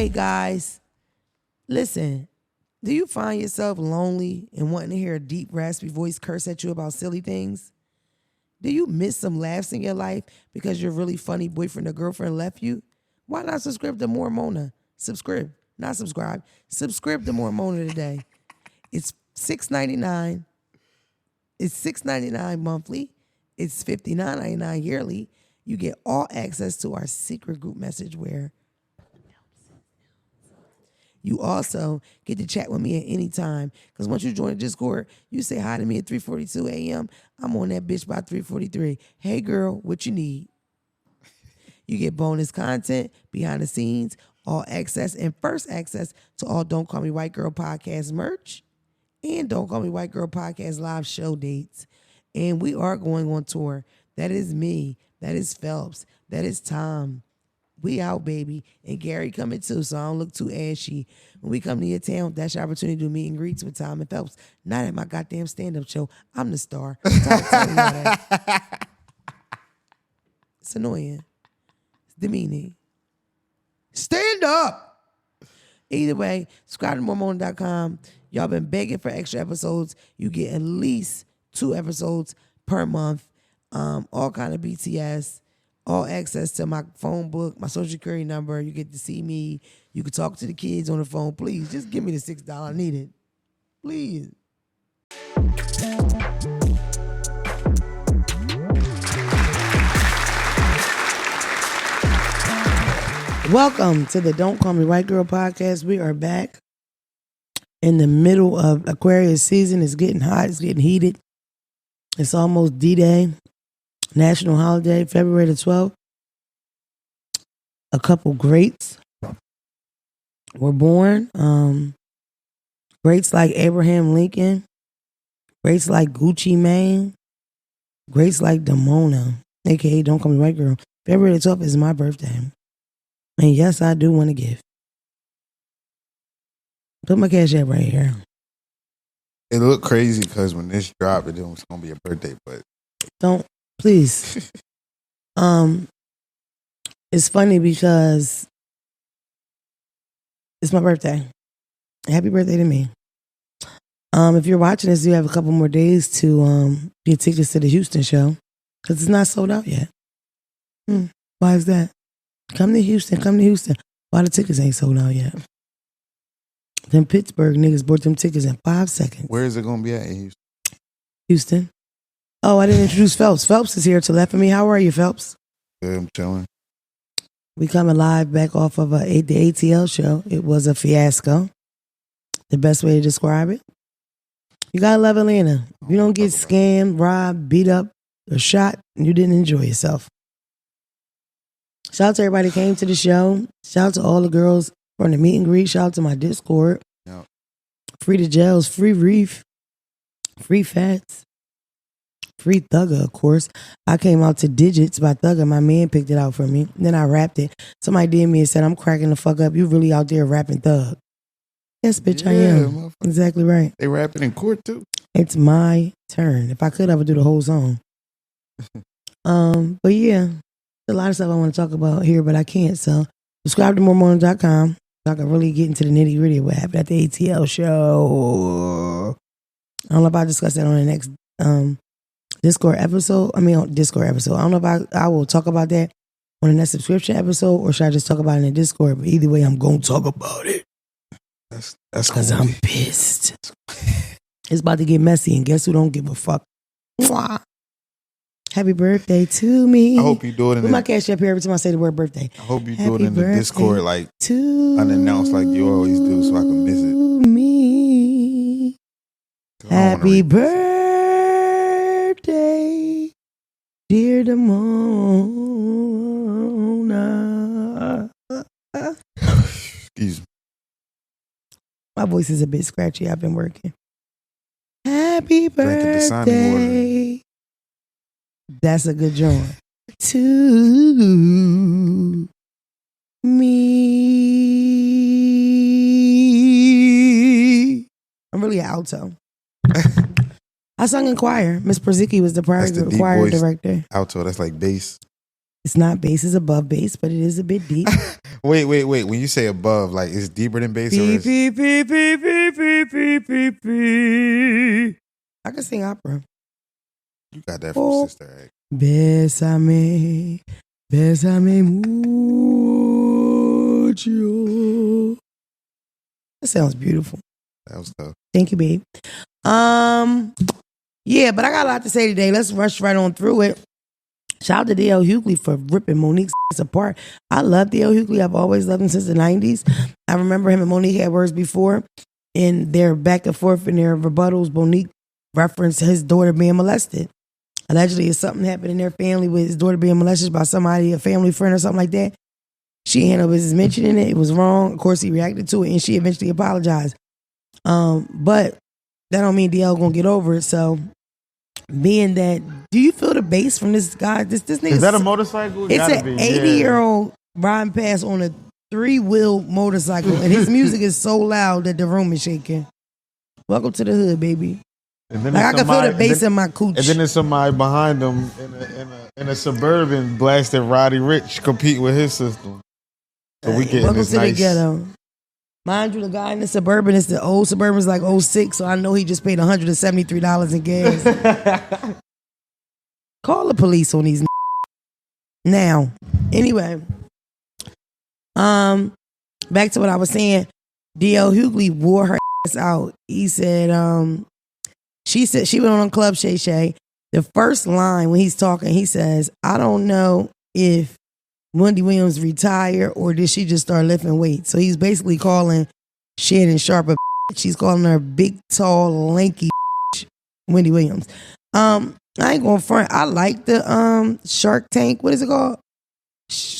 Hey guys, listen, do you find yourself lonely and wanting to hear a deep, raspy voice curse at you about silly things? Do you miss some laughs in your life because your really funny boyfriend or girlfriend left you? Why not subscribe to More Mona? Subscribe, not subscribe. Subscribe to More Mona today. It's $6.99. It's $6.99 monthly. It's $59.99 yearly. You get all access to our secret group message where you also get to chat with me at any time. Because once you join the Discord, you say hi to me at 3:42 a.m. I'm on that bitch by 3:43. Hey, girl, what you need? You get bonus content, behind the scenes, all access, and first access to all Don't Call Me White Girl podcast merch and Don't Call Me White Girl podcast live show dates. And we are going on tour. That is me. That is Phelps. That is Tom. We out, baby. And Gary coming too, so I don't look too ashy. When we come to your town, that's your opportunity to do meet and greets with Tom and Phelps. Not at my goddamn stand-up show. I'm the star. Tom telling you that. It's annoying. It's demeaning. Stand up! Either way, subscribe to moremona.com. Y'all been begging for extra episodes. You get at least 2 episodes per month. All kind of BTS. All access to my phone book, my social security number. You get to see me. You can talk to the kids on the phone. Please, just give me the $6. I need it. Please. Welcome to the Don't Call Me White Girl podcast. We are back in the middle of Aquarius season. It's getting hot. It's getting heated. It's almost D-Day. National holiday, February the 12th. A couple greats were born. Greats like Abraham Lincoln. Greats like Gucci Mane. Greats like Damona, a.k.a. Don't Call Me White Girl. February the 12th is my birthday. And yes, I do want to give. Put my cash app right here. It looked crazy because when this dropped, it was going to be a birthday, but... Don't. Please. It's funny because it's my birthday. Happy birthday to me. If you're watching this, you have a couple more days to get tickets to the Houston show because it's not sold out yet. Why is that? Come to Houston. Why the tickets ain't sold out yet? Them Pittsburgh niggas bought them tickets in 5 seconds. Where is it going to be at in Houston? Houston. Oh, I didn't introduce Phelps. Phelps is here to left of me. How are you, Phelps? Good, I'm chilling. We coming live back off of the ATL show. It was a fiasco. The best way to describe it. You gotta love Atlanta. If you don't get scammed, robbed, beat up, or shot, you didn't enjoy yourself. Shout out to everybody who came to the show. Shout out to all the girls from the meet and greet. Shout out to my Discord. Yep. Free the gels, free reef, free fats. Free Thugger, of course. I came out to Digits by Thugger. My man picked it out for me. Then I rapped it. Somebody DM me and said, I'm cracking the fuck up. You really out there rapping Thug. Yes, bitch, I am. Exactly right. They rapping in court, too. It's my turn. If I could, I would do the whole song. But yeah, a lot of stuff I want to talk about here, but I can't. So subscribe to moremona.com so I can really get into the nitty gritty of what happened at the ATL show. I don't know if I'll discuss that on the next Discord episode. I don't know if I will talk about that on the next subscription episode or should I just talk about it in the Discord? But either way, I'm going to talk about it. That's because I'm pissed. It's about to get messy and guess who don't give a fuck? Mwah. Happy birthday to me. I hope you do it in Put my cash up here every time I say the word birthday. I hope you do it in the Discord like unannounced like you always do so I can miss it. Me. Happy birthday, dear Damona. Excuse me. My voice is a bit scratchy. I've been working. Happy birthday. That's a good joint. To me. I'm really an alto. I sung in choir. Miss Przicki was the choir director. Alto, that's like bass. It's not bass, it's above bass, but it is a bit deep. Wait. When you say above, like it's deeper than bass, or Beep, is... beep, beep, beep, beep, beep, beep, beep, beep. I can sing opera. You got that from Sister Act. Bésame mucho. That sounds beautiful. That was tough. Thank you, babe. Yeah, but I got a lot to say today. Let's rush right on through it. Shout out to D.L. Hugley for ripping Monique's apart. I love D.L. Hugley. I've always loved him since the 90s. I remember him and Monique had words before, and their back and forth in their rebuttals. Monique referenced his daughter being molested. Allegedly, if something happened in their family with his daughter being molested by somebody, a family friend or something like that, she had no business mentioning it. It was wrong. Of course, he reacted to it, and she eventually apologized. But that don't mean DL gonna get over it. So, being that, do you feel the bass from this guy? This nigga. Is that a motorcycle? It's an 80-year-old riding past on a 3-wheel motorcycle, and his music is so loud that the room is shaking. Welcome to the hood, baby. And then like I can feel the bass in my cooch. And then there's somebody behind them in a Suburban blasting Roddy Ricch compete with his system. So we getting welcome this to nice. The ghetto. Mind you, the guy in the Suburban is the old Suburban's like 06, so I know he just paid $173 in gas. Call the police on these now. Anyway, back to what I was saying. D.L. Hugley wore her ass out. He said, she said she went on Club Shay Shay. The first line when he's talking, he says, I don't know if Wendy Williams retired or did she just start lifting weights? So he's basically calling Shannon Sharp a bitch. He's calling her big, tall, lanky bitch, Wendy Williams. I ain't going front. I like the Shark Tank. What is it called?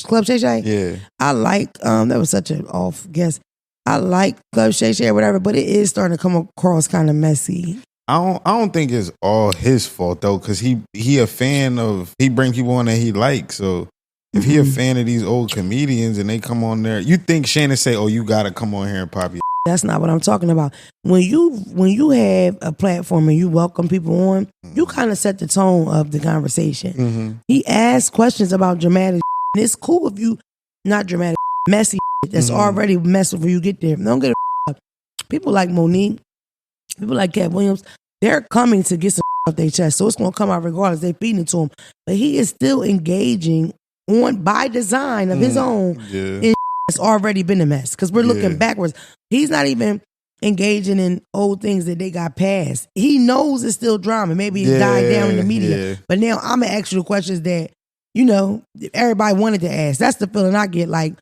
Club Shay Shay? Yeah. I like, that was such an off guess. I like Club Shay Shay or whatever, but it is starting to come across kind of messy. I don't think it's all his fault though, because he a fan of, he bring people on that he likes. So if he a fan of these old comedians and they come on there, you think Shannon say, oh, you gotta come on here and pop your. That's not what I'm talking about. When you have a platform and you welcome people on, you kind of set the tone of the conversation. Mm-hmm. He asks questions about dramatic and it's cool if you, not dramatic, messy that's already messy before you get there. Don't get a people like Monique, people like Cat Williams, they're coming to get some off their chest. So it's going to come out regardless. They feeding it to him. But he is still engaging on by design of his own in that's already been a mess. Because we're looking backwards. He's not even engaging in old things that they got past. He knows it's still drama. Maybe it died down in the media. Yeah. But now I'm going to ask you the questions that, you know, everybody wanted to ask. That's the feeling I get. Like,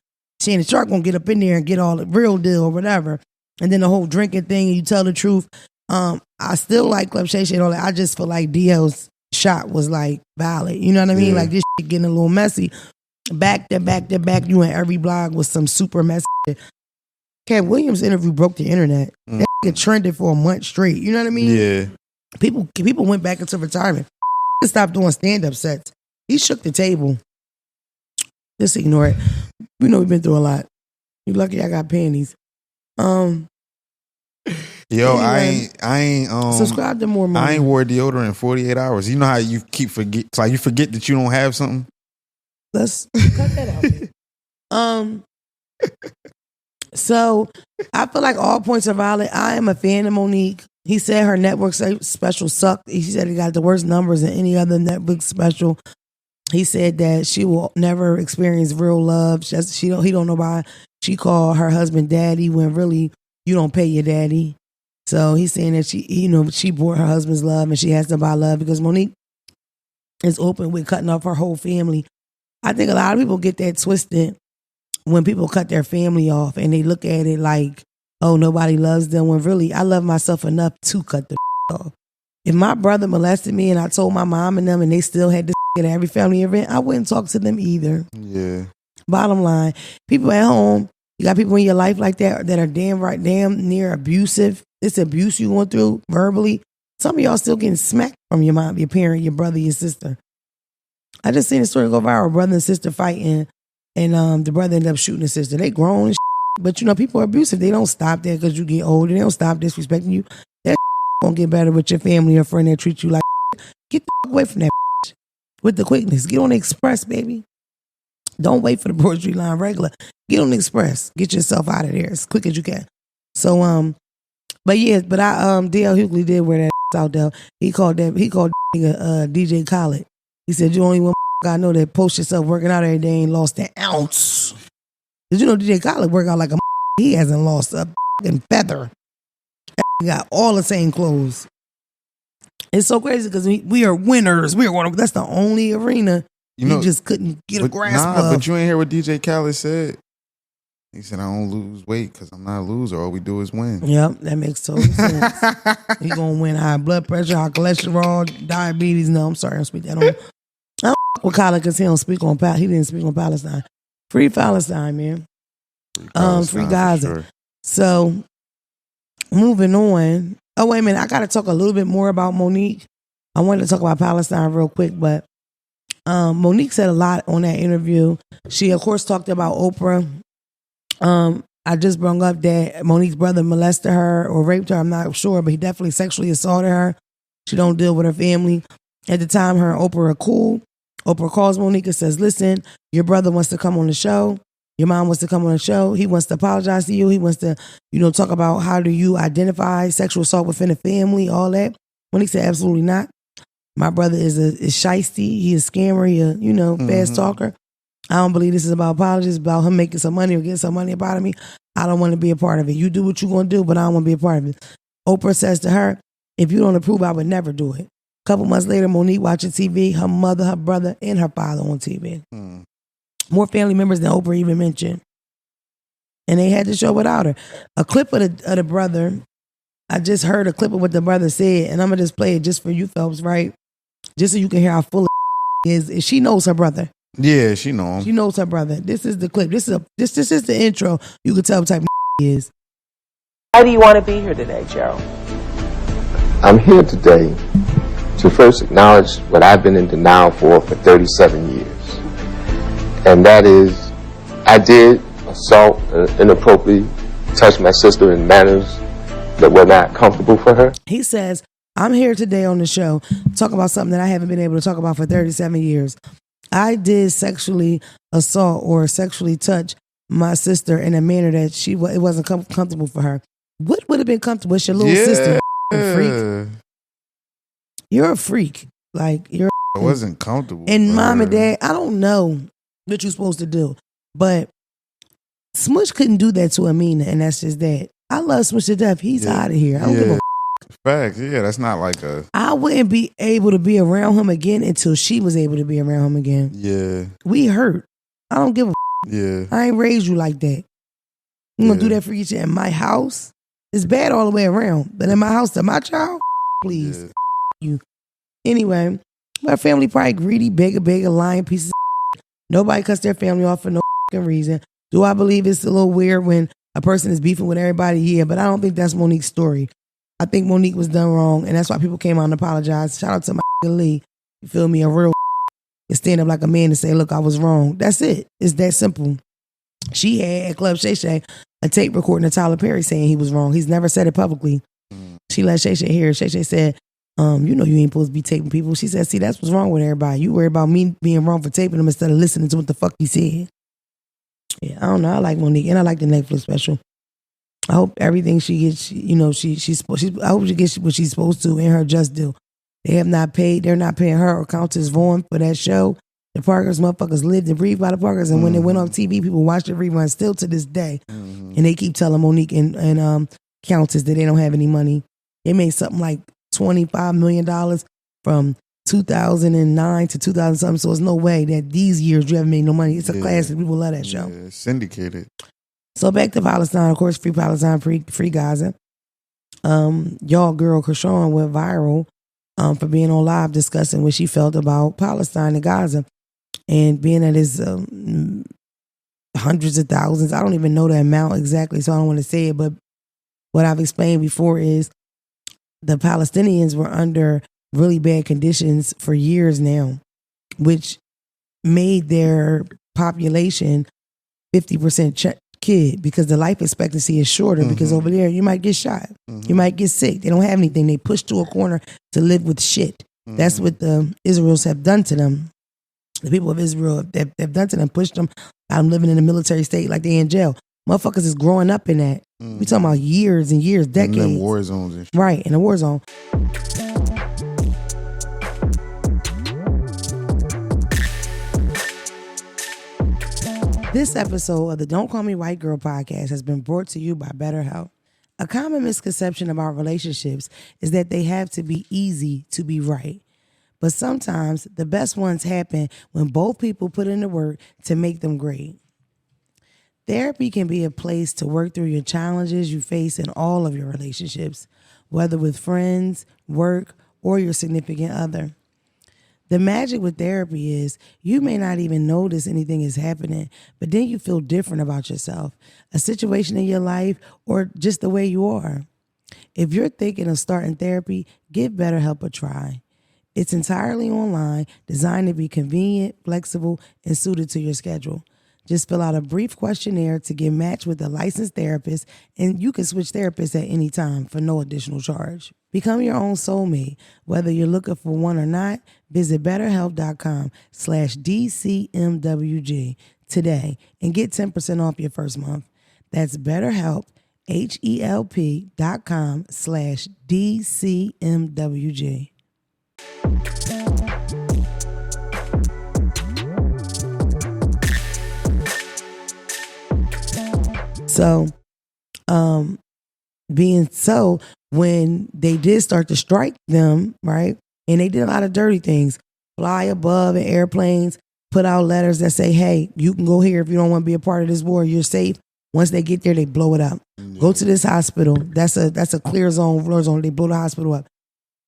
Shannon Sharp going to get up in there and get all the real deal or whatever. And then the whole drinking thing, you tell the truth. I still like Club Shay Shay and all that. I just feel like DL's shot was like valid. You know what I mean? Like this shit getting a little messy. Back to back to back, you in every blog with some super messy shit. Cat Williams' interview broke the internet. That shit trended for a month straight. You know what I mean? Yeah. People went back into retirement. Stopped doing stand-up sets. He shook the table. Just ignore it. We know we've been through a lot. You lucky I got panties. Yo, anyway, I ain't subscribe to more money. I ain't wore deodorant in 48 hours. You know how you forget, it's like you forget that you don't have something? Let's cut that out. So I feel like all points are valid. I am a fan of Monique. He said her network special sucked. He said he got the worst numbers than any other network special. He said that she will never experience real love. He don't know why she called her husband daddy when really you don't pay your daddy. So he's saying that she bought her husband's love and she has to buy love because Monique is open with cutting off her whole family. I think a lot of people get that twisted when people cut their family off and they look at it like, oh, nobody loves them, when really I love myself enough to cut the off. If my brother molested me and I told my mom and them and they still had this at every family event, I wouldn't talk to them either. Yeah. Bottom line, people at home, you got people in your life like that are damn near abusive. It's abuse you going through verbally. Some of y'all still getting smacked from your mom, your parent, your brother, your sister. I just seen a story go viral, brother and sister fighting, and the brother ended up shooting the sister. They grown and but you know, people are abusive. They don't stop there because you get older. They don't stop disrespecting you. That gonna get better with your family or friend that treat you like Get the away from that with the quickness. Get on the express, baby. Don't wait for the Broad Street line regular. Get on the express. Get yourself out of there as quick as you can. So but I DL Hugley did wear that out there. He called nigga DJ Khaled. He said you only one I know that post yourself working out every day ain't lost an ounce. Did you know DJ Khaled work out like a he hasn't lost a fucking feather. He got all the same clothes. It's so crazy because we are winners. That's the only arena you just couldn't get a grasp of. But you ain't hear what DJ Khaled said. He said, I don't lose weight because I'm not a loser. All we do is win. Yep, that makes total sense. He going to win high blood pressure, high cholesterol, diabetes. No, I'm sorry, I don't speak that on. I don't with Khaled because he didn't speak on Palestine. Free Palestine, man. Free Gaza. Sure. So, moving on. Oh, wait a minute. I got to talk a little bit more about Monique. I wanted to talk about Palestine real quick, but Monique said a lot on that interview. She, of course, talked about Oprah. I just brought up that Monique's brother molested her or raped her. I'm not sure, but he definitely sexually assaulted her. She don't deal with her family. At the time, her and Oprah are cool. Oprah calls Monique and says, listen, your brother wants to come on the show. Your mom wants to come on the show. He wants to apologize to you. He wants to, talk about how do you identify sexual assault within the family, all that. Monique said, absolutely not. My brother is shiesty. He is a scammer. He a, fast talker. I don't believe this is about apologies. It's about him making some money or getting some money out of me. I don't want to be a part of it. You do what you're going to do, but I don't want to be a part of it. Oprah says to her, if you don't approve, I would never do it. A couple months later, Monique watching TV, her mother, her brother, and her father on TV. More family members than Oprah even mentioned. And they had the show without her. A clip of the brother, I just heard a clip of what the brother said, and I'm going to just play it just for you folks, right? Just so you can hear how full of is. She knows her brother. Yeah, she knows him. She knows her brother. This is the clip. This is the intro. You can tell what type of he is. Why do you want to be here today, Gerald? I'm here today to first acknowledge what I've been in denial for 37 years. And that is, I did assault and inappropriately touch my sister in manners that were not comfortable for her. He says, I'm here today on the show to talk about something that I haven't been able to talk about for 37 years. I did sexually assault or sexually touch my sister in a manner that it wasn't comfortable for her. What would have been comfortable? It's your little sister, freak. You're a freak. Like you're. It wasn't comfortable. And mom and dad, I don't know what you're supposed to do, but Smush couldn't do that to Amina, and that's just that. I love Smush to death. He's out of here. I don't give a. Facts, yeah, that's not like a. I wouldn't be able to be around him again until she was able to be around him again. Yeah. We hurt. I don't give a. Yeah. I ain't raised you like that. You gonna do that for each in my house? It's bad all the way around. But in my house to my child, please. You. Anyway, my family probably greedy, bigger, lying pieces of nobody cuts their family off for no reason. Do I believe it's a little weird when a person is beefing with everybody? Yeah, but I don't think that's Monique's story. I think Monique was done wrong, and that's why people came out and apologized. Shout out to my Lee. You feel me? A real and stand up like a man and say, look, I was wrong. That's it. It's that simple. She had at Club Shay Shay a tape recording of Tyler Perry saying he was wrong. He's never said it publicly. She let Shay Shay hear it. Shay Shay said, you ain't supposed to be taping people. She said, see, that's what's wrong with everybody. You worry about me being wrong for taping them instead of listening to what the fuck he said. Yeah, I don't know. I like Monique, and I like the Netflix special. I hope everything she gets, I hope she gets what she's supposed to in her just due. They're not paying her or Countess Vaughn for that show. The Parkers motherfuckers lived and breathed by the Parkers, and when they went on TV, people watched the reruns still to this day. And they keep telling Monique and Countess that they don't have any money. They made something like $25 million from 2009 to 2000 something, so there's no way that these years you haven't made no money. It's a classic. People love that show. Yeah, syndicated. So back to Palestine, of course, free Palestine, free Gaza. Y'all girl Kershawn went viral for being on live discussing what she felt about Palestine and Gaza. And being that it's hundreds of thousands, I don't even know the amount exactly, so I don't want to say it, but what I've explained before is the Palestinians were under really bad conditions for years now, which made their population 50% kid because the life expectancy is shorter because over there you might get shot. You might get sick. They don't have anything. They push to a corner to live with shit. That's what the Israels have done to them. The people of Israel, they've done to them, pushed them out of living in a military state like they in jail. Motherfuckers is growing up in that. We talking about years and years, decades. In them war zones and shit. Right, in a war zone. This episode of the Don't Call Me White Girl podcast has been brought to you by BetterHelp. A common misconception about relationships is that they have to be easy to be right. But sometimes the best ones happen when both people put in the work to make them great. Therapy can be a place to work through your challenges you face in all of your relationships, whether with friends, work, or your significant other. The magic with therapy is you may not even notice anything is happening, but then you feel different about yourself, a situation in your life, or just the way you are. If you're thinking of starting therapy, give BetterHelp a try. It's entirely online, designed to be convenient, flexible, and suited to your schedule. Just fill out a brief questionnaire to get matched with a licensed therapist, and you can switch therapists at any time for no additional charge. Become your own soulmate. Whether you're looking for one or not, visit BetterHelp.com/DCMWG today and get 10% off your first month. That's BetterHelp, HELP.com/DCMWG. So, when they did start to strike them, right, and they did a lot of dirty things, fly above in airplanes, put out letters that say, hey, you can go here if you don't want to be a part of this war, you're safe. Once they get there, they blow it up. Yeah. Go to this hospital. That's a clear zone, floor zone. They blow the hospital up.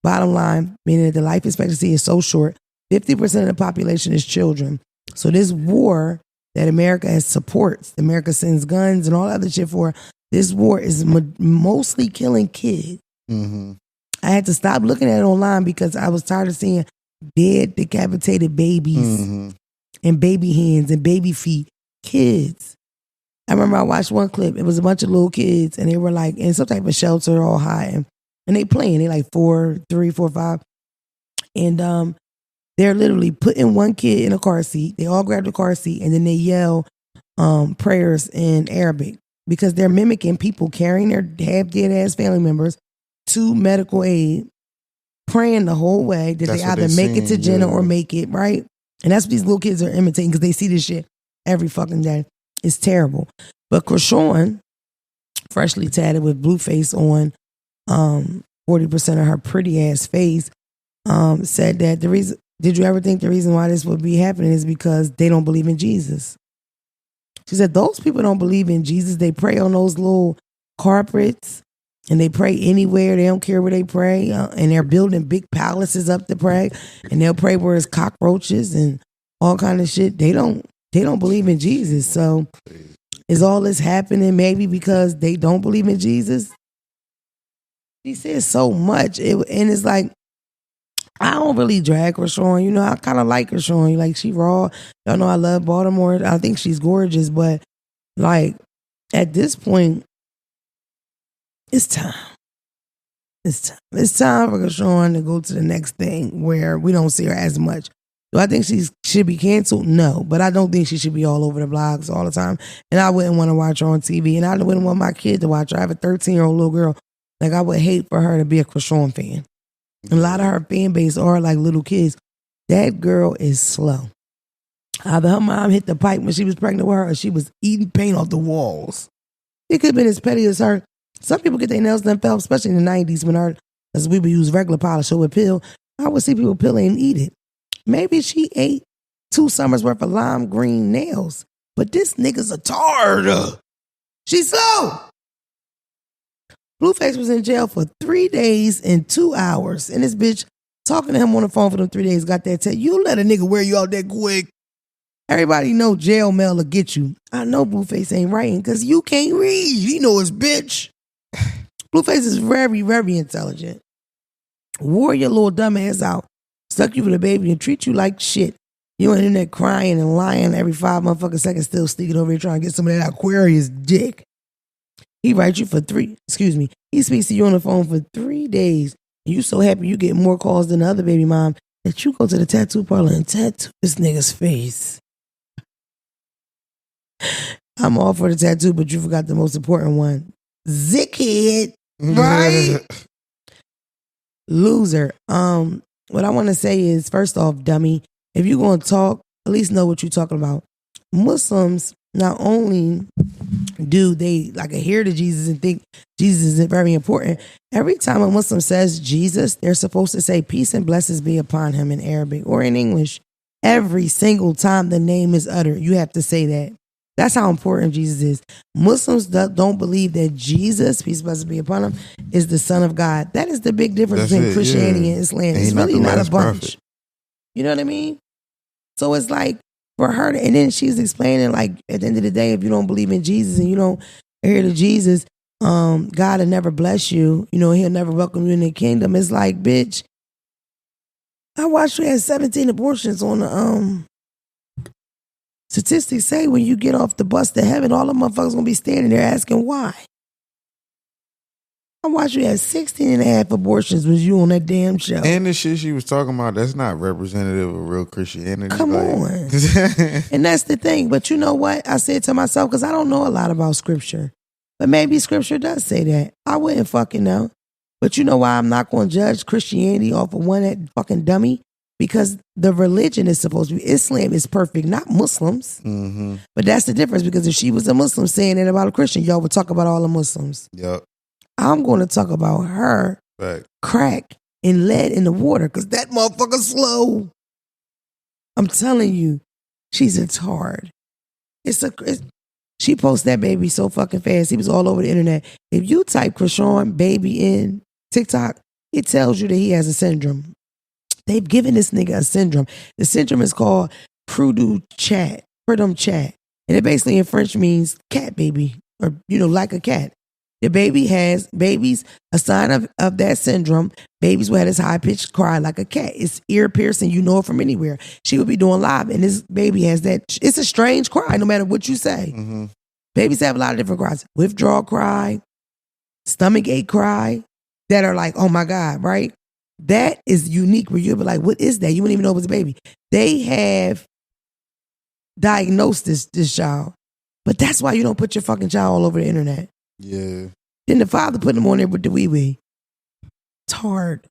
Bottom line, meaning that the life expectancy is so short, 50% of the population is children. So this war that America has supports, America sends guns and all other shit for, this war is mostly killing kids. Mm-hmm. I had to stop looking at it online because I was tired of seeing dead, decapitated babies and baby hands and baby feet. Kids. I remember I watched one clip. It was a bunch of little kids and they were like in some type of shelter all hiding. And they playing. They like 4, 3, 4, 5. And they're literally putting one kid in a car seat. They all grab the car seat and then they yell prayers in Arabic because they're mimicking people carrying their half-dead-ass family members to medical aid, praying the whole way that they either make it to Jenna or make it, right? And that's what these little kids are imitating because they see this shit every fucking day. It's terrible. But Krishan, freshly tatted with blue face on, 40% of her pretty-ass face, said that the reason, did you ever think the reason why this would be happening is because they don't believe in Jesus? She said, those people don't believe in Jesus. They pray on those little carpets and they pray anywhere. They don't care where they pray. And they're building big palaces up to pray. And they'll pray where it's cockroaches and all kind of shit. They don't believe in Jesus. So is all this happening maybe because they don't believe in Jesus? She says so much. And it's like, I don't really drag Krishan. You know, I kind of like Krishan. Like, she raw. Y'all know I love Baltimore. I think she's gorgeous. But, like, at this point, it's time. It's time. It's time for Krishan to go to the next thing where we don't see her as much. Do I think she should be canceled? No. But I don't think she should be all over the blogs all the time. And I wouldn't want to watch her on TV. And I wouldn't want my kid to watch her. I have a 13-year-old little girl. Like, I would hate for her to be a Krishan fan. A lot of her fan base are like little kids. That girl is slow. Either her mom hit the pipe when she was pregnant with her or she was eating paint off the walls. It could have been as petty as her. Some people get their nails done, especially in the 90s when as we would use regular polish or with pill. I would see people peel and eat it. Maybe she ate 2 summers worth of lime green nails. But this nigga's a tard. She's slow. Blueface was in jail for 3 days and 2 hours. And this bitch talking to him on the phone for them 3 days got that tell you let a nigga wear you out that quick. Everybody know jail mail will get you. I know Blueface ain't writing because you can't read. He know his bitch. Blueface is very, very intelligent. Wore your little dumb ass out. Stuck you with a baby and treat you like shit. You ain't in there crying and lying every 5 motherfucking seconds still sneaking over here trying to get some of that Aquarius dick. He writes you for he speaks to you on the phone for 3 days. And you so happy you get more calls than the other baby mom. that you go to the tattoo parlor and tattoo this nigga's face. I'm all for the tattoo, but you forgot the most important one. Zickhead, right? Loser. What I want to say is, first off, dummy, if you're going to talk, at least know what you're talking about. Muslims, not only do they like adhere to Jesus and think Jesus is very important, every time a Muslim says Jesus, they're supposed to say peace and blessings be upon him in Arabic or in English. Every single time the name is uttered, you have to say that. That's how important Jesus is. Muslims don't believe that Jesus, peace and blessings be upon him, is the Son of God. That is the big difference between Christianity and Islam. It's really not a bunch. Prophet. You know what I mean? So it's like, for her, and then she's explaining, like, at the end of the day, if you don't believe in Jesus and you don't adhere to Jesus, God will never bless you. You know, he'll never welcome you in the kingdom. It's like, bitch, I watched you had 17 abortions on the statistics say when you get off the bus to heaven, all the motherfuckers gonna be standing there asking why. I watched you had 16 and a half abortions was you on that damn show. And the shit she was talking about, that's not representative of real Christianity. Come on. And that's the thing. But you know what? I said to myself, because I don't know a lot about scripture. But maybe scripture does say that. I wouldn't fucking know. But you know why I'm not going to judge Christianity off of one that fucking dummy? Because the religion is supposed to be, Islam is perfect, not Muslims. Mm-hmm. But that's the difference, because if she was a Muslim saying it about a Christian, y'all would talk about all the Muslims. Yep. I'm going to talk about her crack and lead in the water, because that motherfucker's slow. I'm telling you, she's a tard. She posts that baby so fucking fast. He was all over the internet. If you type Krishan baby in TikTok, it tells you that he has a syndrome. They've given this nigga a syndrome. The syndrome is called Prudhomme chat. And it basically in French means cat baby, or, you know, like a cat. The baby has, babies, a sign of that syndrome, babies will have this high-pitched cry like a cat. It's ear-piercing, you know it from anywhere. She would be doing live, and this baby has that, it's a strange cry, no matter what you say. Mm-hmm. Babies have a lot of different cries. Withdrawal cry, stomach ache cry, that are like, oh my God, right? That is unique, where you'll be like, what is that? You wouldn't even know it was a baby. They have diagnosed this child. But that's why you don't put your fucking child all over the internet. Yeah. Then the father put him on there with the wee-wee. It's hard.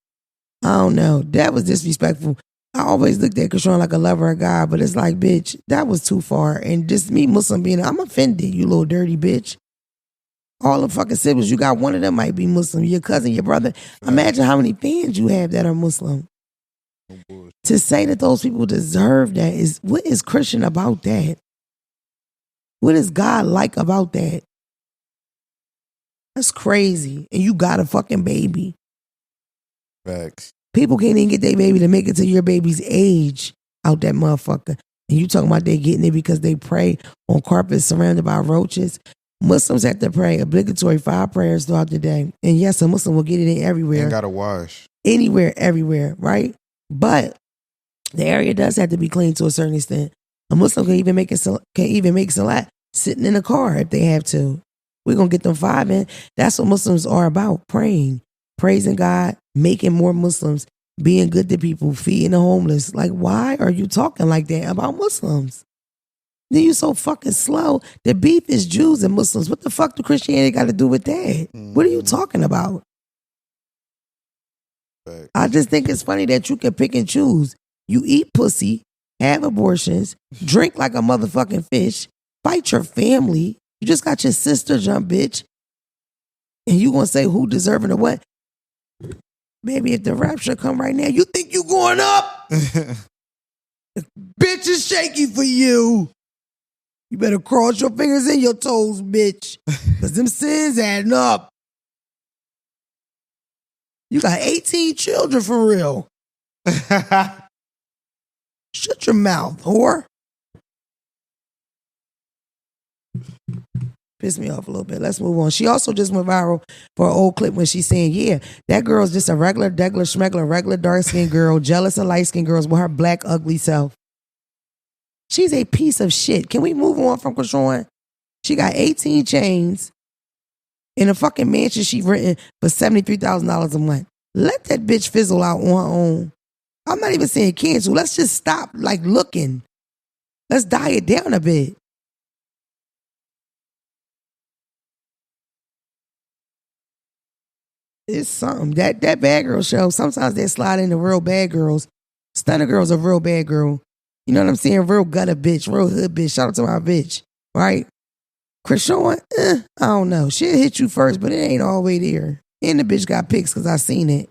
I don't know. That was disrespectful. I always looked at Krishan like a lover of God, but it's like, bitch, that was too far. And just me, Muslim, being, I'm offended, you little dirty bitch. All the fucking siblings, you got one of them might be Muslim, your cousin, your brother. Imagine how many fans you have that are Muslim. Oh, to say that those people deserve that is, what is Christian about that? What is God like about that? That's crazy. And you got a fucking baby. Facts. People can't even get their baby to make it to your baby's age out that motherfucker. And you talking about they getting it because they pray on carpets surrounded by roaches. Muslims have to pray obligatory 5 prayers throughout the day. And yes, a Muslim will get it in everywhere. And gotta wash. Anywhere, everywhere, right? But the area does have to be clean to a certain extent. A Muslim can even make salat sitting in a car if they have to. We're going to get them 5 in. That's what Muslims are about, praying, praising God, making more Muslims, being good to people, feeding the homeless. Like, why are you talking like that about Muslims? Then you so fucking slow. The beef is Jews and Muslims. What the fuck do Christianity got to do with that? What are you talking about? I just think it's funny that you can pick and choose. You eat pussy, have abortions, drink like a motherfucking fish, fight your family. You just got your sister jump, bitch. And you gonna say who deserving of what? Baby, if the rapture come right now, you think you going up? Bitch is shaky for you. You better cross your fingers and your toes, bitch. Because them sins adding up. You got 18 children for real. Shut your mouth, whore. Pissed me off a little bit. Let's move on. She also just went viral for an old clip when she's saying, yeah, that girl's just a regular dark-skinned girl, jealous of light-skinned girls with her black, ugly self. She's a piece of shit. Can we move on from Krishan? She got 18 chains in a fucking mansion she renting for $73,000 a month. Let that bitch fizzle out on her own. I'm not even saying cancel. Let's just stop like looking. Let's die it down a bit. It's something. That bad girl show, sometimes they slide into real bad girls. Stunner Girl's a real bad girl. You know what I'm saying? Real gutter bitch, real hood bitch. Shout out to my bitch. Right? Krishan, I don't know. She'll hit you first, but it ain't all the way there. And the bitch got pics because I seen it.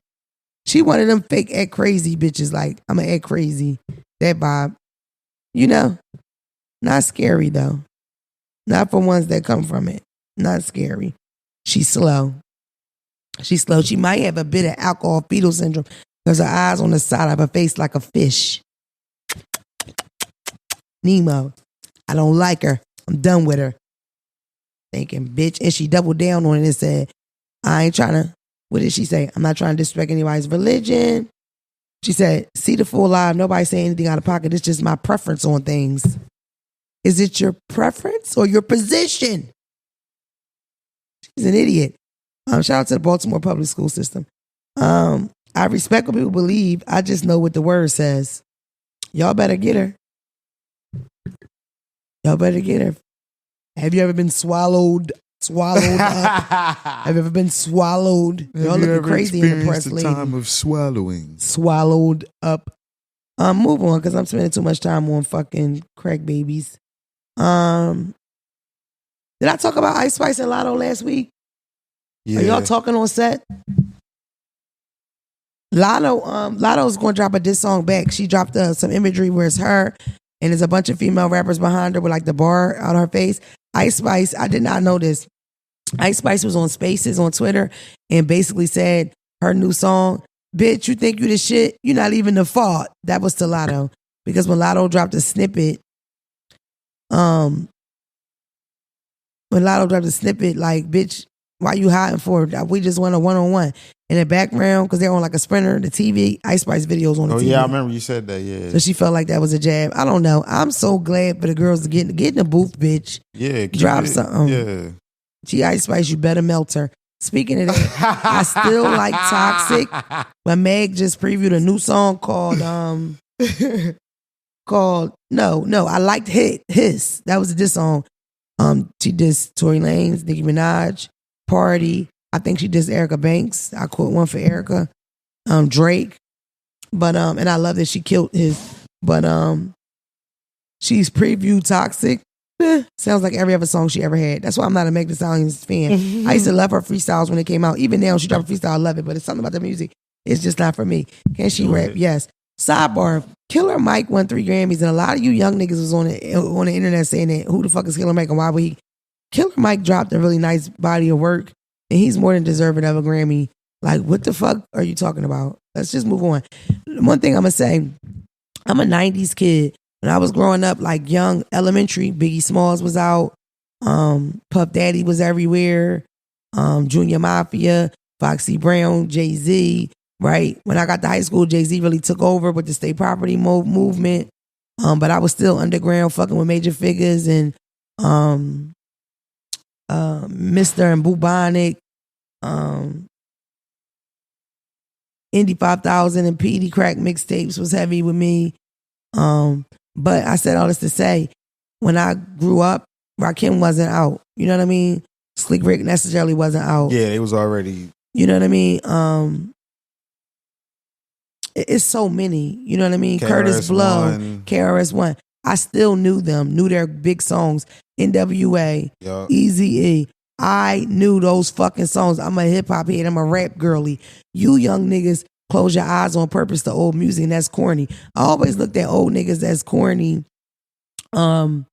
She one of them fake act crazy bitches, like, I'm going to act crazy. That vibe. You know? Not scary, though. Not for ones that come from it. Not scary. She's slow. She's slow. She might have a bit of alcohol fetal syndrome because her eyes on the side of her face like a fish. Nemo. I don't like her. I'm done with her. Thinking, bitch. And she doubled down on it and said, I ain't trying to, what did she say? I'm not trying to disrespect anybody's religion. She said, see the full lie. Nobody saying anything out of pocket. It's just my preference on things. Is it your preference or your position? She's an idiot. Shout out to the Baltimore public school system. I respect what people believe. I just know what the word says. Y'all better get her. Y'all better get her. Have you ever been swallowed up? Have you ever been swallowed? Y'all looking crazy in the press, lady. Time of swallowing. Swallowed up. Move on, because I'm spending too much time on fucking crack babies. Did I talk about Ice Spice and Lotto last week? Yeah. Are y'all talking on set? Lotto's going to drop a diss song back. She dropped some imagery where it's her and there's a bunch of female rappers behind her with like the bar out her face. Ice Spice, I did not know this. Ice Spice was on Spaces on Twitter and basically said her new song, bitch, you think you the shit? You're not even the fault. That was to Lotto. Because when Lotto dropped a snippet, like, bitch, why you hiding for? We just went a one-on-one. In the background, because they're on like a sprinter, the TV, Ice Spice videos on the TV. Oh, yeah, I remember you said that, yeah. So she felt like that was a jab. I don't know. I'm so glad for the girls to get in the booth, bitch. Yeah. Drop something. Yeah. Gee, Ice Spice, you better melt her. Speaking of that, I still like Toxic, but Meg just previewed a new song called, I liked His. That was this song. She did Tory Lanez, Nicki Minaj, Party. I think she did Erica Banks. I quote one for Erica. Drake. But and I love that she killed his. But she's previewed Toxic. Sounds like every other song she ever had. That's why I'm not a Meg Thee Stallion's fan. I used to love her freestyles when they came out. Even now, she dropped a freestyle, I love it. But it's something about the music. It's just not for me. Can she rap? Yes. Sidebar. Killer Mike won 3 Grammys, and a lot of you young niggas was on the internet saying that who the fuck is Killer Mike and why would he? Killer Mike dropped a really nice body of work, and he's more than deserving of a Grammy. Like, what the fuck are you talking about? Let's just move on. One thing I'm gonna say, I'm a 90s kid. When I was growing up, like young elementary, Biggie Smalls was out, Puff Daddy was everywhere, Junior Mafia, Foxy Brown, Jay-Z, right? When I got to high school, Jay-Z really took over with the state property movement, but I was still underground fucking with major figures and Mr. and Bubonic, Indy 5000 and PD Crack mixtapes was heavy with me. But I said all this to say, when I grew up, Rakim wasn't out. You know what I mean? Slick Rick necessarily wasn't out. Yeah, it was already. You know what I mean? It's so many. You know what I mean? Curtis Blow, KRS-One. I still knew them, knew their big songs. NWA, Yup. Eazy-E. I knew those fucking songs. I'm a hip hop head. I'm a rap girly. You young niggas close your eyes on purpose to old music, and that's corny. I always looked at old niggas as corny. I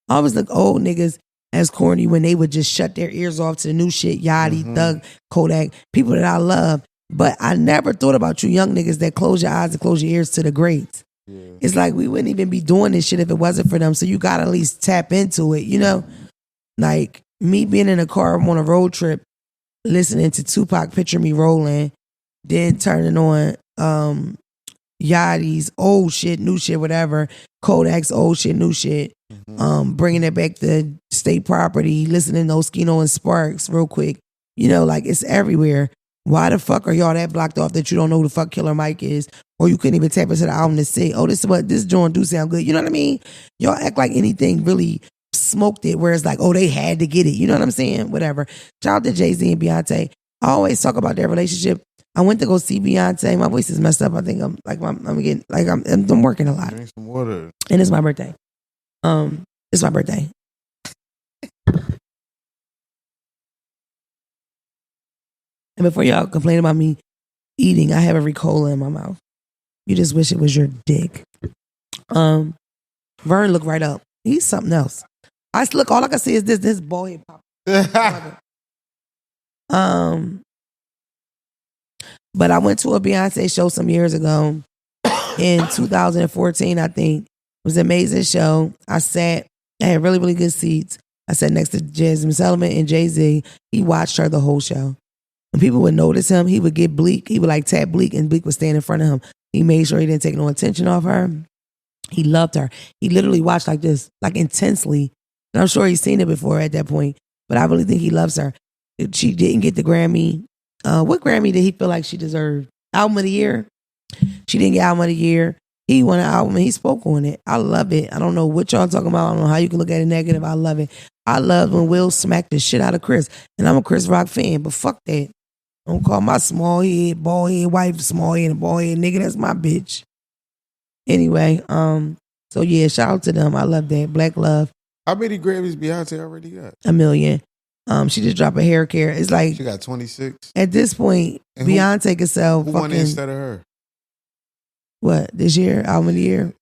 always look old niggas as corny when they would just shut their ears off to the new shit, Yachty, Thug, Kodak, people that I love. But I never thought about you young niggas that close your eyes and close your ears to the greats. Yeah. It's like we wouldn't even be doing this shit if it wasn't for them. So you gotta at least tap into it, you know? Like me being in a car on a road trip, listening to Tupac, Picture Me Rolling, then turning on Yachty's old shit, new shit, whatever, Kodak's old shit, new shit, bringing it back to state property, listening to Oskino and Sparks real quick. You know, like it's everywhere. Why the fuck are y'all that blocked off that you don't know who the fuck Killer Mike is? Or you couldn't even tap into the album to say, oh, this joint do sound good. You know what I mean? Y'all act like anything really smoked it, where it's like, oh, they had to get it. You know what I'm saying? Whatever. Shout out to Jay-Z and Beyonce. I always talk about their relationship. I went to go see Beyonce. My voice is messed up. I think I'm working a lot. Drink some water. And it's my birthday. It's my birthday. And before y'all complain about me eating, I have a Ricola in my mouth. You just wish it was your dick. Vern look right up. He's something else. All I can see is this boy pop. But I went to a Beyonce show some years ago in 2014, I think. It was an amazing show. I had really, really good seats. I sat next to Jasmine Sullivan and Jay-Z. He watched her the whole show. When people would notice him, he would get Bleak. He would like tap Bleak and Bleak would stand in front of him. He made sure he didn't take no attention off her. He loved her. He literally watched like this, like intensely. And I'm sure he's seen it before at that point. But I really think he loves her. She didn't get the Grammy. What Grammy did he feel like she deserved? Album of the Year? She didn't get Album of the Year. He won an album and he spoke on it. I love it. I don't know what y'all talking about. I don't know how you can look at it negative. I love it. I love when Will smacked the shit out of Chris. And I'm a Chris Rock fan, but fuck that. Don't call my small head, bald head wife, small head and bald head nigga. That's my bitch. Anyway, so yeah, shout out to them. I love that. Black love. How many Grammys Beyonce already got? 1 million. She just dropped a hair care. It's like she got 26. At this point, and Beyonce could sell who fucking. Won instead of her? What, this year? Album of the Year?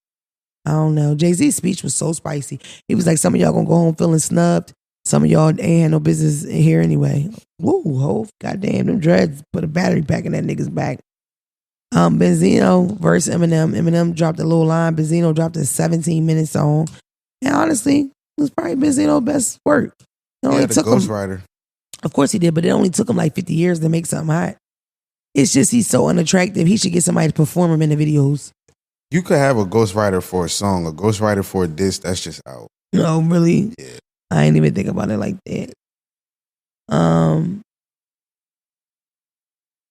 I don't know. Jay-Z's speech was so spicy. He was like, some of y'all gonna go home feeling snubbed. Some of y'all ain't had no business in here anyway. Woo, ho, goddamn, them dreads put a battery pack in that nigga's back. Benzino versus Eminem. Eminem dropped a little line. Benzino dropped a 17-minute song. And honestly, it was probably Benzino's best work. It only took Ghost him, Rider. Of course he did, but it only took him like 50 years to make something hot. It's just he's so unattractive. He should get somebody to perform him in the videos. You could have a Ghost Rider for a song, a Ghost Rider for a disc. That's just out. No, really? Yeah. I ain't even think about it like that.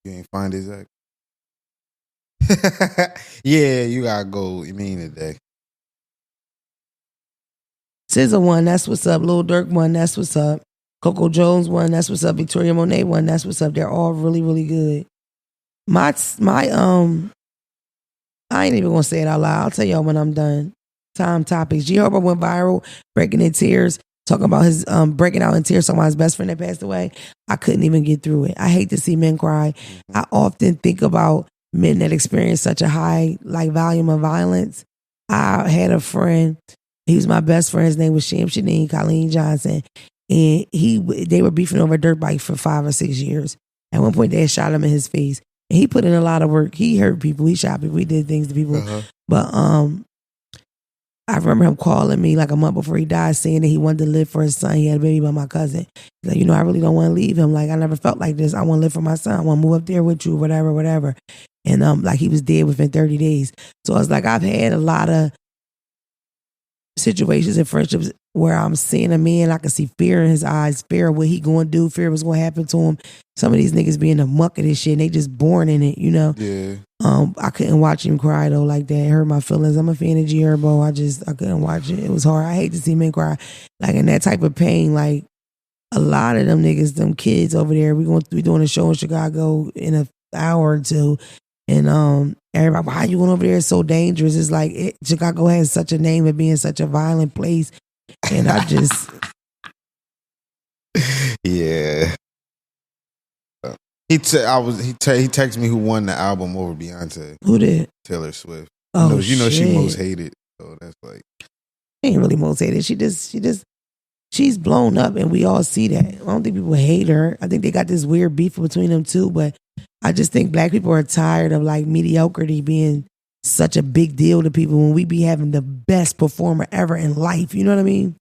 You ain't find it, Zack? Yeah, you gotta go. You mean today? SZA won, that's what's up. Lil Durk won, that's what's up. Coco Jones won, that's what's up. Victoria Monet won, that's what's up. They're all really, really good. I ain't even gonna say it out loud. I'll tell y'all when I'm done. Time topics. G Herbo went viral, breaking in tears, talking about his breaking out in tears, talking about his best friend that passed away. I couldn't even get through it. I hate to see men cry. I often think about men that experience such a high volume of violence. I had a friend. He was my best friend. His name was Sham Shaneen, Colleen Johnson. And they were beefing over a dirt bike for 5 or 6 years. At one point, they had shot him in his face. And he put in a lot of work. He hurt people. He shot people. He did things to people. Uh-huh. But I remember him calling me like a month before he died, saying that he wanted to live for his son. He had a baby by my cousin. He's like, I really don't want to leave him. Like, I never felt like this. I want to live for my son. I want to move up there with you, whatever. And like he was dead within 30 days. So it's like I've had a lot of situations and friendships where I'm seeing a man, I can see fear in his eyes, fear of what he going to do, fear of what's going to happen to him. Some of these niggas be in the muck of this shit and they just born in it, Yeah. I couldn't watch him cry though like that. It hurt my feelings. I'm a fan of G Herbo. I couldn't watch it. It was hard. I hate to see men cry. Like in that type of pain, like a lot of them niggas, them kids over there, we doing a show in Chicago in an hour or two. And everybody, why you going over there? It's so dangerous. It's like Chicago has such a name of being such a violent place. And I just yeah. He texted me who won the album over Beyonce. Who did? Taylor Swift. Oh, you know she most hated. So that's like she ain't really most hated. She's blown up and we all see that. I don't think people hate her. I think they got this weird beef between them too, but I just think black people are tired of like mediocrity being such a big deal to people when we be having the best performer ever in life. You know what I mean?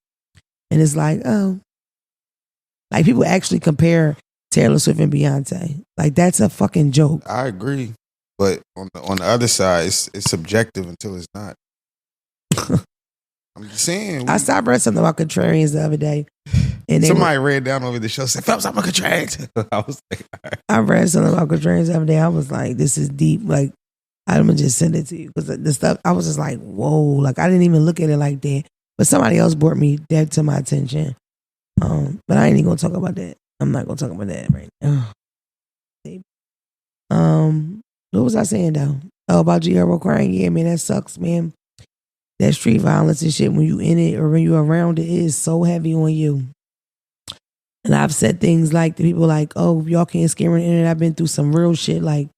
And it's like, oh. Like people actually compare Taylor Swift and Beyonce. Like that's a fucking joke. I agree. But on the other side, it's subjective until it's not. I'm just saying. I stopped reading something about contrarians the other day. And somebody read down over the show, said, Phelps, I'm a contract. I was like, all right. I read something about contracts the other day. I was like, this is deep. Like, I'm going to just send it to you. Because the stuff, I was just like, whoa. Like, I didn't even look at it like that. But somebody else brought me that to my attention. But I ain't even going to talk about that. I'm not going to talk about that right now. What was I saying, though? Oh, about G-Herbo crying? Yeah, man, that sucks, man. That street violence and shit, when you in it or when you around it is so heavy on you. And I've said things like to people like, oh, y'all can't scare me on the internet. I've been through some real shit like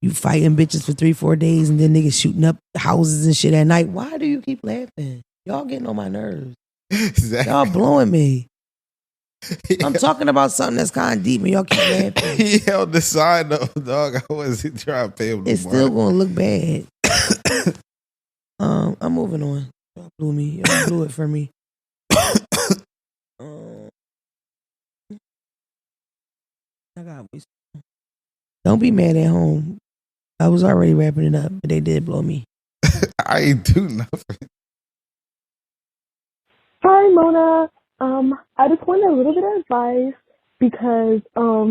you fighting bitches for 3-4 days and then niggas shooting up houses and shit at night. Why do you keep laughing? Y'all getting on my nerves. Zack. Y'all blowing me. I'm talking about something that's kind of deep and y'all keep laughing. He held the sign up, dog. I wasn't trying to pay him. It's still going to look bad. I'm moving on. Y'all blew me. Y'all blew it for me. Don't be mad at home. I was already wrapping it up, but they did blow me. I ain't do nothing. Hi, Mona. I just wanted a little bit of advice because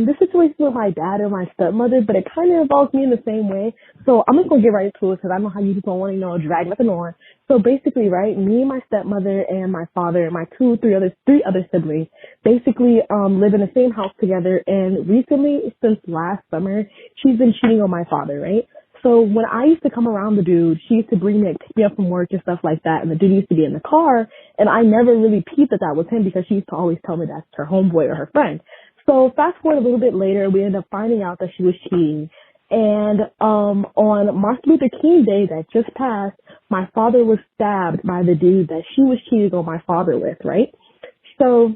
this situation with my dad and my stepmother, but it kind of involves me in the same way. So I'm just gonna get right to it because I know how you just don't want to, drag nothing on. So basically, right, me and my stepmother and my father and my three other siblings basically live in the same house together. And recently, since last summer, she's been cheating on my father, right? So when I used to come around the dude, she used to bring me, pick me up from work and stuff like that. And the dude used to be in the car. And I never really peeped that was him because she used to always tell me that's her homeboy or her friend. So fast forward a little bit later, we ended up finding out that she was cheating. And on Martin Luther King Day that just passed, my father was stabbed by the dude that she was cheating on my father with, right? So,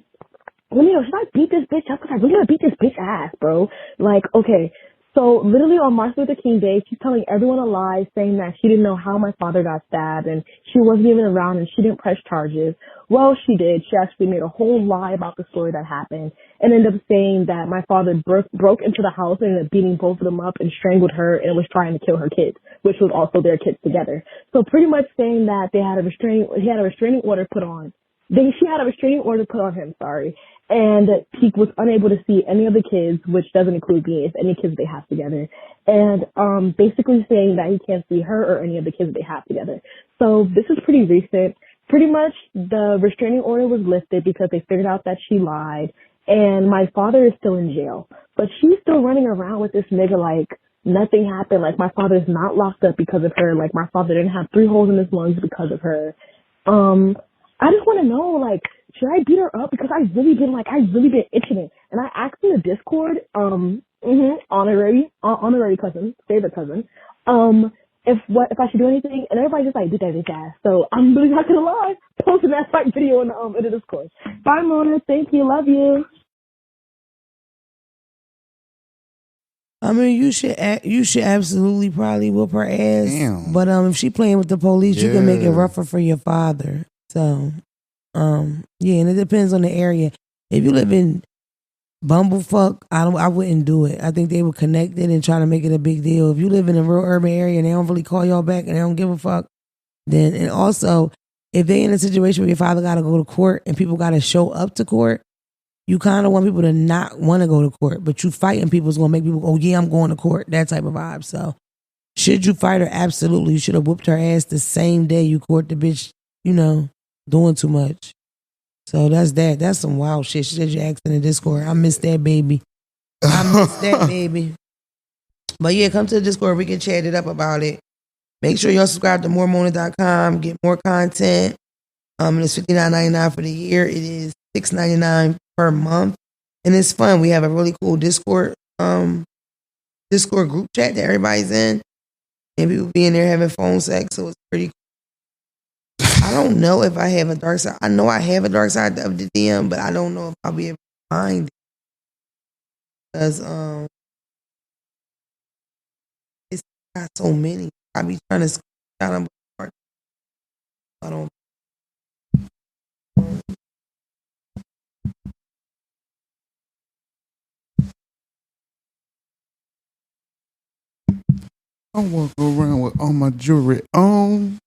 should I beat this bitch up? Because I really want to beat this bitch ass, bro. Like, okay. So literally on Martin Luther King Day, she's telling everyone a lie, saying that she didn't know how my father got stabbed and she wasn't even around and she didn't press charges. Well, she did. She actually made a whole lie about the story that happened and ended up saying that my father broke into the house and ended up beating both of them up and strangled her and was trying to kill her kids, which was also their kids together. So pretty much saying that he had a restraining order put on. She had a restraining order put on him, and he was unable to see any of the kids, which doesn't include me, if any kids they have together, and basically saying that he can't see her or any of the kids they have together. So this is pretty recent. Pretty much the restraining order was lifted because they figured out that she lied, and my father is still in jail. But she's still running around with this nigga like nothing happened, like my father's not locked up because of her, like my father didn't have 3 holes in his lungs because of her. I just want to know, like, should I beat her up? Because I've really been itching it. And I asked in the Discord, honorary cousin, favorite cousin, if I should do anything, and everybody just like, beat that bitch ass. So I'm really not gonna lie, posting that fight video in the Discord. Bye, Mona. Thank you. Love you. I mean, you should absolutely probably whoop her ass. Damn. But if she playing with the police, you can make it rougher for your father. So, yeah, and it depends on the area. If you live in Bumblefuck, I wouldn't do it. I think they would connect it and try to make it a big deal. If you live in a real urban area and they don't really call y'all back and they don't give a fuck, then, and also, if they in a situation where your father got to go to court and people got to show up to court, you kind of want people to not want to go to court, but you fighting people is going to make people go, oh, yeah, I'm going to court, that type of vibe. So, should you fight her? Absolutely. You should have whooped her ass the same day you court the bitch, doing too much. So, that's that. That's some wild shit. She said you asked in the Discord. I missed that, baby. But yeah, come to the Discord. We can chat it up about it. Make sure y'all subscribe to moremona.com. Get more content. It's $59.99 for the year. It is $6.99 per month, and it's fun. We have a really cool Discord group chat that everybody's in, and people be in there having phone sex, so it's pretty cool. I don't know if I have a dark side. I know I have a dark side of the DM, but I don't know if I'll be able to find it because it's got so many. I be trying to screenshot them, but I don't. I walk around with all my jewelry on.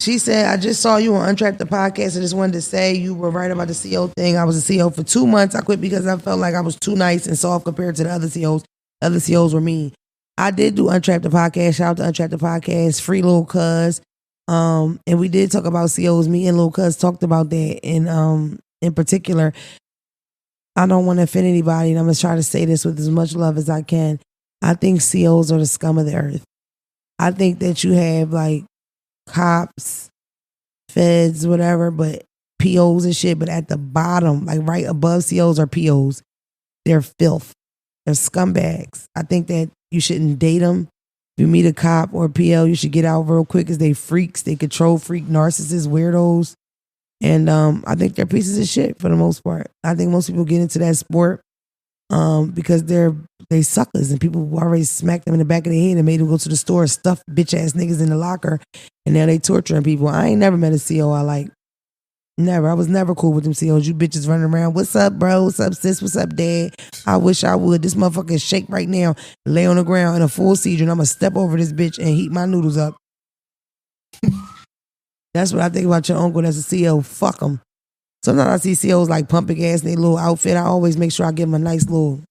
She said, I just saw you on Untrapped the podcast. I just wanted to say you were right about the CO thing. I was a CO for 2 months. I quit because I felt like I was too nice and soft compared to the other COs. Other COs were mean. I did do Untrapped the podcast. Shout out to Untrapped the podcast. Free Lil Cuz. And we did talk about COs. Me and Lil Cuz talked about that. And in particular, I don't want to offend anybody, and I'm going to try to say this with as much love as I can. I think COs are the scum of the earth. I think that you have like cops, feds, whatever, but POs and shit, but at the bottom, like right above COs are POs. They're filth. They're scumbags. I think that you shouldn't date them. If you meet a cop or a PO, you should get out real quick because they freaks, they control freak, narcissists, weirdos. And I think they're pieces of shit for the most part. I think most people get into that sport because they suckers and people already smacked them in the back of the head and made them go to the store and stuff bitch ass niggas in the locker, and now they torturing people. I ain't never met a CO I like. Never. I was never cool with them COs. You bitches running around. What's up, bro? What's up, sis? What's up, dad? I wish I would. This motherfucker shake right now, lay on the ground in a full seizure, and I'm gonna step over this bitch and heat my noodles up. That's what I think about your uncle that's a CO. Fuck him. Sometimes I see COs like pumping gas in their little outfit. I always make sure I give them a nice little.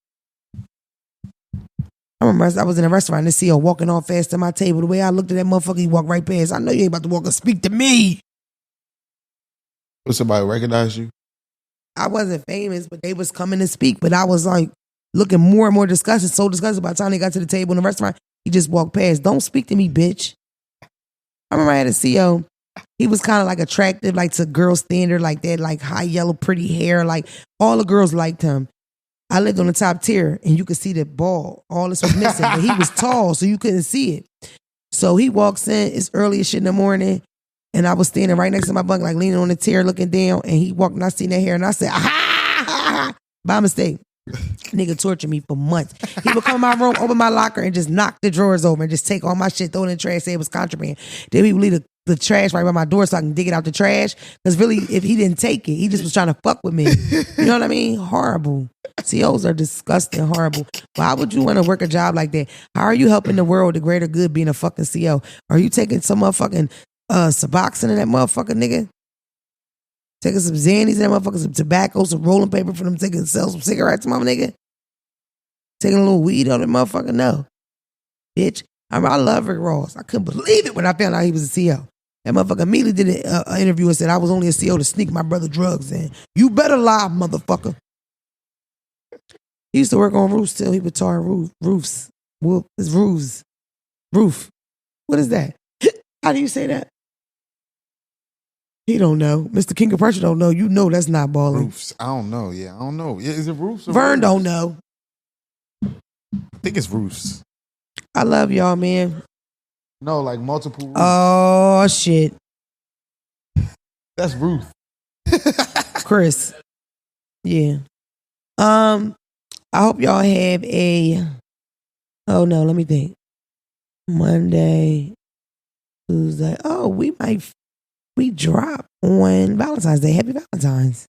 I remember I was in a restaurant and the CO walking off fast to my table. The way I looked at that motherfucker, he walked right past. I know you ain't about to walk and speak to me. Would somebody recognize you? I wasn't famous, but they was coming to speak. But I was like looking more and more disgusted, so disgusted. By the time they got to the table in the restaurant, he just walked past. Don't speak to me, bitch. I remember I had a CO. He was kind of like attractive, like to girl standard, like that, like high yellow, pretty hair. Like all the girls liked him. I lived on the top tier and you could see the ball. All this was missing, but he was tall, so you couldn't see it. So he walks in, it's early as shit in the morning, and I was standing right next to my bunk, like leaning on the tier, looking down, and he walked and I seen that hair and I said, ah, by mistake. Nigga tortured me for months. He would come in my room, open my locker, and just knock the drawers over and just take all my shit, throw it in the trash, say it was contraband. Then he would leave the trash right by my door so I can dig it out the trash. Because really, if he didn't take it, he just was trying to fuck with me. You know what I mean? Horrible. COs are disgusting, horrible. Why would you want to work a job like that? How are you helping the world, the greater good, being a fucking CO? Are you taking some motherfucking Suboxone in that motherfucker, nigga? Taking some Xannies in that motherfucker, some tobacco, some rolling paper for them taking sell some cigarettes, mama nigga? Taking a little weed on that motherfucker? No. Bitch. I love Rick Ross. I couldn't believe it when I found out he was a CO. That motherfucker immediately did an interview and said I was only a CO to sneak my brother drugs in. You better lie, motherfucker. He used to work on roofs till he would tar roofs. Well, it's roofs. Roof. What is that? How do you say that? He don't know. Mr. King of Pressure don't know. You know that's not balling. Roofs. I don't know. Yeah, I don't know. Yeah, is it roofs? Or Vern roofs? don't know. I think it's roofs. I love y'all, man. No, like multiple roofs. Oh, shit. That's roof. Chris. Yeah. I hope y'all have a, oh no, let me think. Monday, Tuesday. Oh, we drop on Valentine's Day. Happy Valentine's.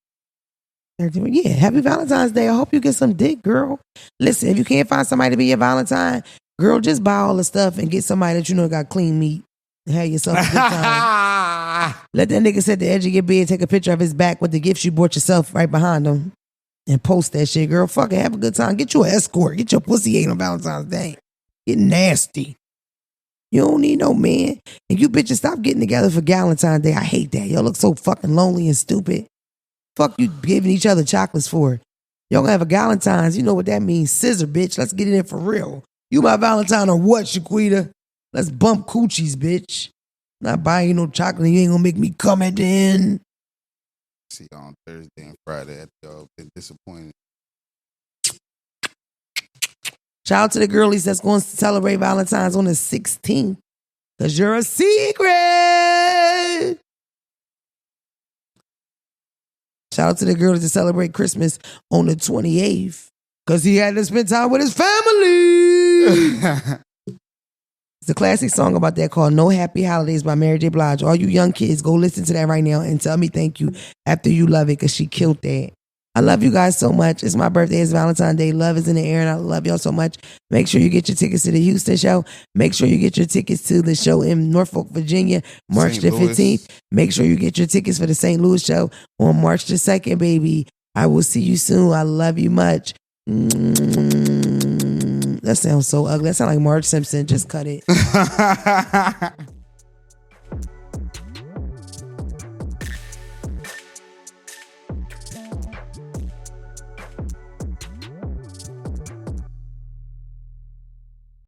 Yeah, happy Valentine's Day. I hope you get some dick, girl. Listen, if you can't find somebody to be your Valentine, girl, just buy all the stuff and get somebody that you know got clean meat and have yourself a good time. Let that nigga sit at the edge of your bed, take a picture of his back with the gifts you bought yourself right behind him and post that shit, girl. Fuck it, have a good time. Get you an escort. Get your pussy ate on Valentine's Day. Get nasty. You don't need no man. And you bitches stop getting together for Valentine's Day. I hate that. Y'all look so fucking lonely and stupid. Fuck you giving each other chocolates for. Y'all gonna have a Valentine's. You know what that means. Scissor, bitch. Let's get it in for real. You my Valentine or what, Shaquita? Let's bump coochies, bitch. Not buying you no chocolate. You ain't gonna make me come at the end. See you on Thursday and Friday. Y'all been disappointed. Shout out to the girlies that's going to celebrate Valentine's on the 16th. Because you're a secret. Shout out to the girlies that celebrate Christmas on the 28th. Because he had to spend time with his family. It's a classic song about that called No Happy Holidays by Mary J. Blige. All you young kids, go listen to that right now and tell me thank you after you love it because she killed that. I love you guys so much. It's my birthday. It's Valentine's Day. Love is in the air, and I love y'all so much. Make sure you get your tickets to the Houston show. Make sure you get your tickets to the show in Norfolk, Virginia, March the 15th. Make sure you get your tickets for the St. Louis show on March the 2nd, baby. I will see you soon. I love you much. That sounds so ugly. That sounds like Marge Simpson. Just cut it.